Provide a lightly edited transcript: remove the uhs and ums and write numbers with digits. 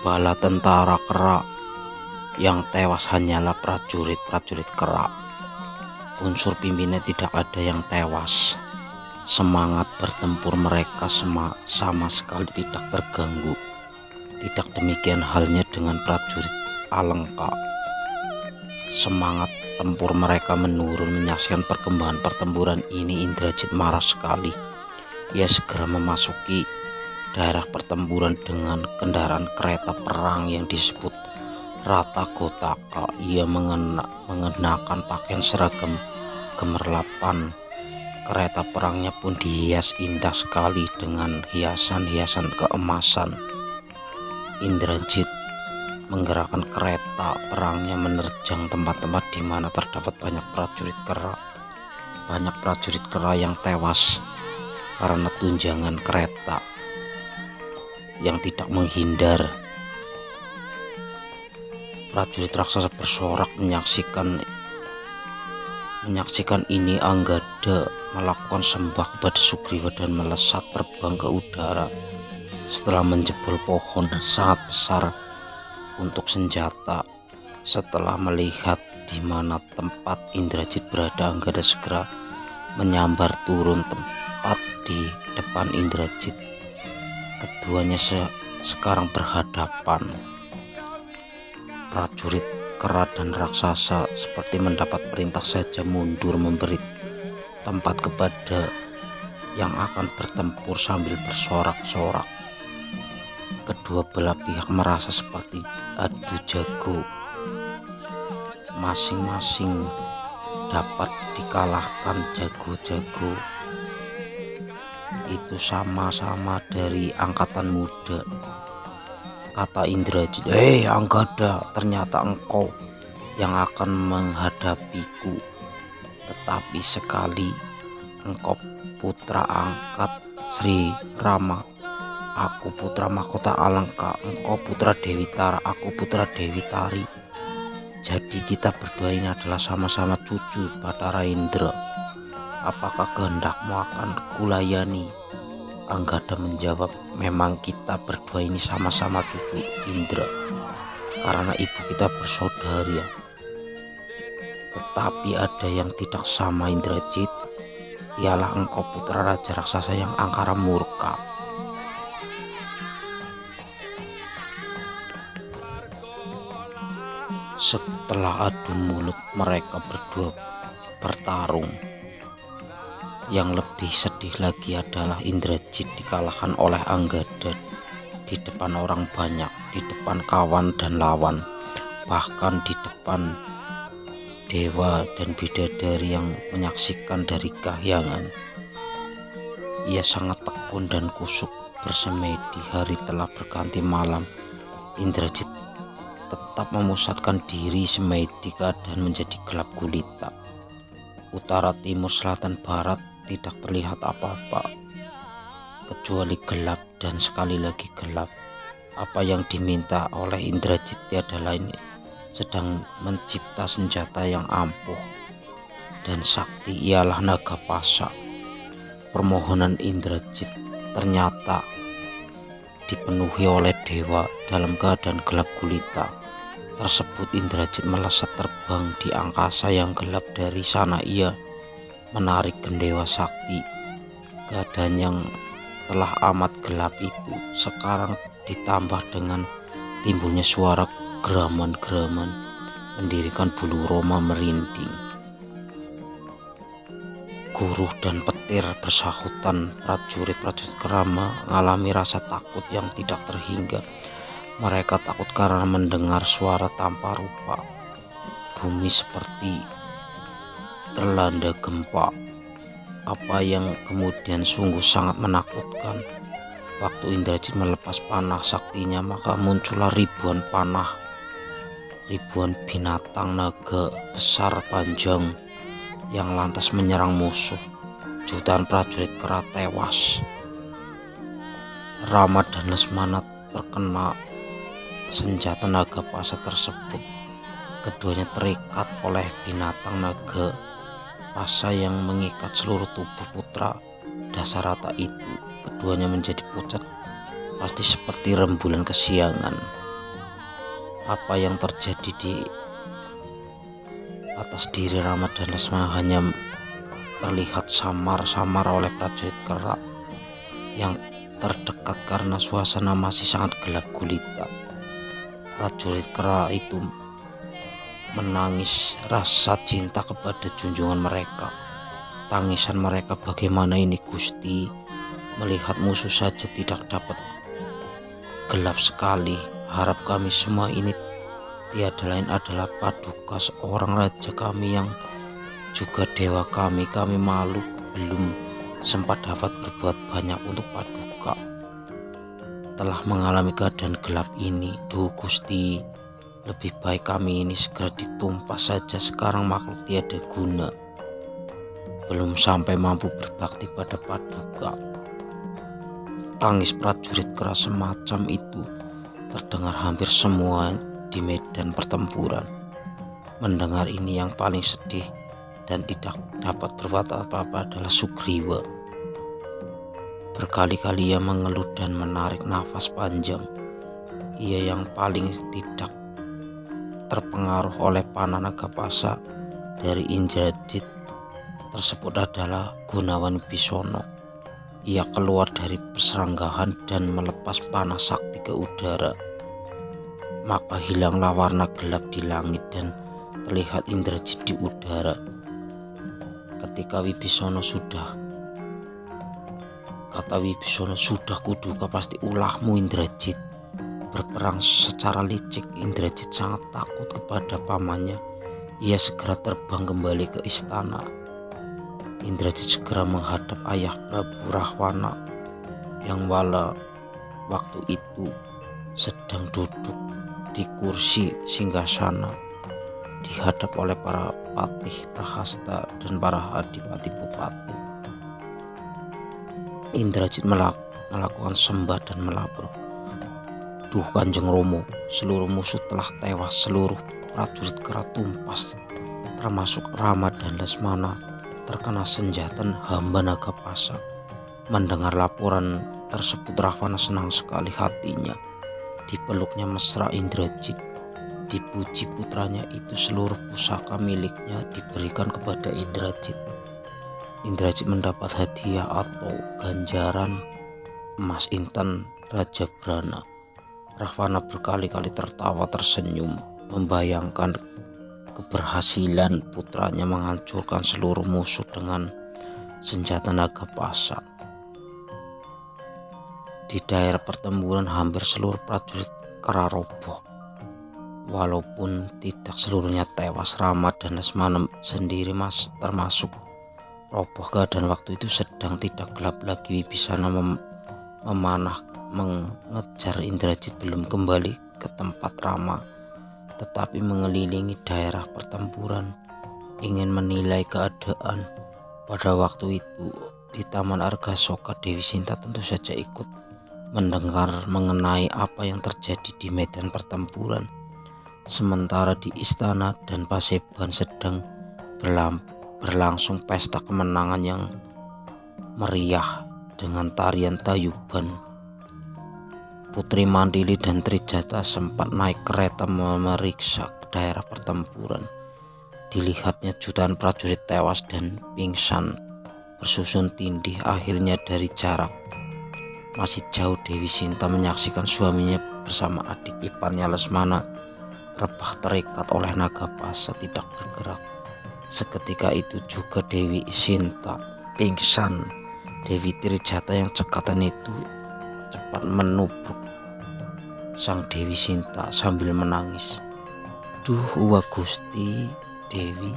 bala tentara Kera yang tewas hanyalah prajurit-prajurit Kera. Unsur pimpinnya tidak ada yang tewas. Semangat bertempur mereka sama sekali tidak terganggu. Tidak demikian halnya dengan prajurit Alengka. Semangat tempur mereka menurun. Menyaksikan perkembangan pertempuran ini, Indrajit marah sekali. Ia segera memasuki daerah pertempuran dengan kendaraan kereta perang yang disebut Ratagotaka. Ia mengenakan pakaian seragam gemerlapan. Kereta perangnya pun dihias indah sekali dengan hiasan-hiasan keemasan. Indrajit menggerakkan kereta perangnya menerjang tempat-tempat di mana terdapat banyak prajurit Kera. Banyak prajurit Kera yang tewas karena tunjangan kereta yang tidak menghindar. Prajurit raksasa bersorak menyaksikan ini. Anggada melakukan sembah kepada Sugriwa dan melesat terbang ke udara. Setelah menjebol pohon sangat besar untuk senjata, setelah melihat di mana tempat Indrajit berada, Anggada segera menyambar turun tepat di depan Indrajit. Keduanya sekarang berhadapan. Prajurit Kera dan raksasa seperti mendapat perintah saja mundur, memberi tempat kepada yang akan bertempur sambil bersorak-sorak. Kedua belah pihak merasa seperti adu jago. Masing-masing dapat dikalahkan. Jago-jago itu sama-sama dari angkatan muda. Kata Indrajit, "Hei Anggada, ternyata engkau yang akan menghadapiku. Tetapi sekali engkau putra angkat Sri Rama, aku putra mahkota Alengka. Engkau putra Dewi Tara, aku putra Dewi Tari. Jadi kita berdua ini adalah sama-sama cucu Batara Indra. Apakah kehendakmu akan kulayani?" Anggada menjawab, "Memang kita berdua ini sama-sama cucu Indra karena ibu kita bersaudara. Tetapi ada yang tidak sama Indrajit, ialah engkau putra raja raksasa yang angkara murka." Setelah adu mulut mereka berdua bertarung. Yang lebih sedih lagi adalah Indrajit dikalahkan oleh Anggada di depan orang banyak, di depan kawan dan lawan, bahkan di depan dewa dan bidadari yang menyaksikan dari kahyangan. Ia sangat tekun dan kusuk bersemedi. Hari telah berganti malam. Indrajit tetap memusatkan diri. Semedi keadaan menjadi gelap gulita. Utara, timur, selatan, barat tidak terlihat apa-apa kecuali gelap dan sekali lagi gelap. Apa yang diminta oleh Indrajit tiada lain sedang mencipta senjata yang ampuh dan sakti, ialah naga pasak. Permohonan Indrajit ternyata dipenuhi oleh dewa. Dalam keadaan gelap gulita tersebut, Indrajit melesat terbang di angkasa yang gelap. Dari sana ia menarik gendewa sakti. Keadaan yang telah amat gelap itu sekarang ditambah dengan timbulnya suara geraman-geraman mendirikan bulu roma merinding. Guruh dan petir bersahutan. Prajurit-prajurit Kera mengalami rasa takut yang tidak terhingga. Mereka takut karena mendengar suara tanpa rupa. Bumi seperti terlanda gempa, apa yang kemudian sungguh sangat menakutkan. Waktu Indrajit melepas panah saktinya, maka muncullah ribuan panah, ribuan binatang naga besar panjang yang lantas menyerang musuh. Jutaan prajurit Kera tewas. Rama dan Lesmana terkena senjata naga pasak tersebut. Keduanya terikat oleh binatang naga rasa yang mengikat seluruh tubuh putra Dasarata itu. Keduanya menjadi pucat pasti seperti rembulan kesiangan. Apa yang terjadi di atas diri Rama dan Lesmana hanya terlihat samar-samar oleh prajurit Kera yang terdekat karena suasana masih sangat gelap gulita. Prajurit Kera itu menangis rasa cinta kepada junjungan mereka. Tangisan mereka, "Bagaimana ini Gusti, melihat musuh saja tidak dapat, gelap sekali. Harap kami semua ini tiada lain adalah Paduka, seorang raja kami yang juga dewa kami. Kami malu belum sempat dapat berbuat banyak untuk Paduka. Telah mengalami keadaan gelap ini. Duh Gusti, lebih baik kami ini segera ditumpas saja. Sekarang makhluk tiada guna, belum sampai mampu berbakti pada Paduka." Tangis prajurit keras semacam itu terdengar hampir semua di medan pertempuran. Mendengar ini, yang paling sedih dan tidak dapat berbuat apa-apa adalah Sugriwa. Berkali-kali ia mengeluh dan menarik nafas panjang. Ia yang paling tidak terpengaruh oleh panah Nagapasa dari Indrajit tersebut adalah Gunawan Wibisono. Ia keluar dari persanggahan dan melepas panah sakti ke udara. Maka hilanglah warna gelap di langit dan terlihat Indrajit di udara. Ketika Wibisono kata Wibisono, "Sudah kuduga pasti ulahmu Indrajit berperang secara licik." Indrajit sangat takut kepada pamannya. Ia segera terbang kembali ke istana. Indrajit segera menghadap ayah Prabu Rahwana yang waktu itu sedang duduk di kursi singgasana dihadap oleh para patih prahasta dan para adipati bupati. Indrajit melakukan sembah dan melapor, "Duh Kanjeng Romo, seluruh musuh telah tewas, seluruh prajurit Kera tumpas, termasuk Rama dan Lesmana terkena senjata hamba Nagapasa." Mendengar laporan tersebut, Rahwana senang sekali hatinya. Dipeluknya mesra Indrajit, dipuji putranya itu. Seluruh pusaka miliknya diberikan kepada Indrajit. Indrajit mendapat hadiah atau ganjaran emas intan Raja Brana. Rahwana berkali-kali tertawa tersenyum membayangkan keberhasilan putranya menghancurkan seluruh musuh dengan senjata Nagapasa. Di daerah pertempuran hampir seluruh prajurit Kera roboh. Walaupun tidak seluruhnya tewas, Rama dan Lesmana sendiri termasuk roboh. Keadaan waktu itu sedang tidak gelap lagi. Wibisana memanah mengejar Indrajit belum kembali ke tempat Rama, tetapi mengelilingi daerah pertempuran ingin menilai keadaan. Pada waktu itu di Taman Argasoka, Dewi Sinta tentu saja ikut mendengar mengenai apa yang terjadi di medan pertempuran. Sementara di istana dan Paseban sedang berlangsung pesta kemenangan yang meriah dengan tarian tayuban. Putri Mandili dan Trijata sempat naik kereta memeriksa daerah pertempuran. Dilihatnya jutaan prajurit tewas dan pingsan bersusun tindih. Akhirnya dari jarak masih jauh, Dewi Sinta menyaksikan suaminya bersama adik iparnya Lesmana rebah terikat oleh Nagapasa tidak bergerak. Seketika itu juga Dewi Sinta pingsan. Dewi Trijata yang cekatan itu cepat menubruk sang Dewi Sinta sambil menangis, "Duh Uwa Gusti, Dewi,